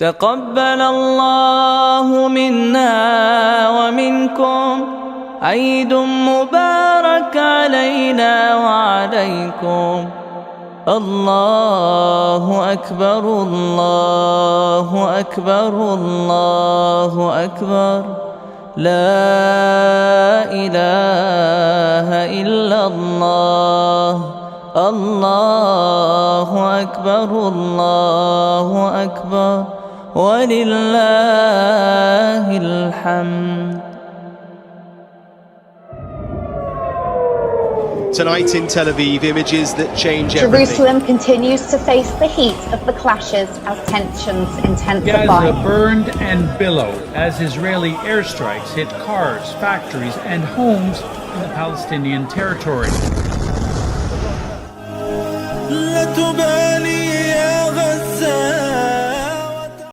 تقبل الله منا ومنكم، عيد مبارك علينا وعليكم. الله أكبر الله أكبر الله أكبر، لا إله إلا الله. الله أكبر الله أكبر ولله الحمد. Tonight in Tel Aviv, images that change everything. Jerusalem continues to face the heat of the clashes as tensions intensify. Gaza burned and billowed as Israeli airstrikes hit cars, factories and homes in the Palestinian territory. لا تبالي يا غزة